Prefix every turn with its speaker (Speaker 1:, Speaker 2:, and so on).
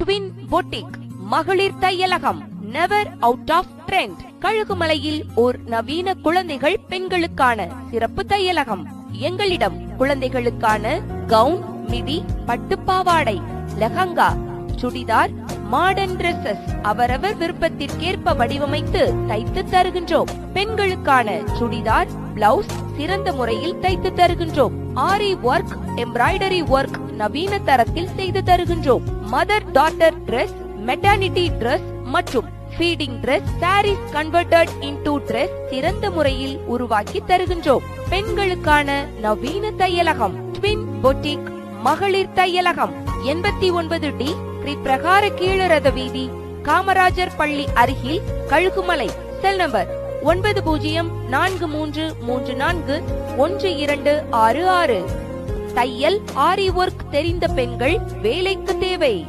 Speaker 1: Twin boutique மகளிர் தையலகம் never out of trend. கழுகுமலையில் ஓர் நவீன குழந்தைகள் பெண்களுக்கான சிறப்பு தையலகம். எங்களிடம் குழந்தைகளுக்கான கவுன், மிடி, பட்டுப்பாவாடை, லெஹங்கா, சுடிதார், மாடர்ன் டிரெஸ்ஸஸ் அவரவர் விருப்பத்திற்கேற்ப வடிவமைத்து தைத்து தருகின்றோம். பெண்களுக்கான சுடிதார், பிளவுஸ் சிறந்த முறையில் தைத்து தருகின்றோம். ஆரி ஒர்க், எம்ப்ராய்டரி ஒர்க் நவீன தரத்தில் செய்து தருகின்றோம். Mother daughter dress, maternity dress மற்றும் feeding dress, saris converted into dress சிறந்த முறையில் உருவாக்கி தருகின்றோம். பெண்களுக்கான நவீன தையலகம் ட்வின் பொட்டிக் மகளிர் தையலகம் 89D பிரகார கீழரத வீதி, காமராஜர் பள்ளி அருகில், கழுகுமலை. Cell number 9043341266. தையல், ஆரி ஒர்க் தெரிந்த பெண்கள் வேலைக்கு தேவை.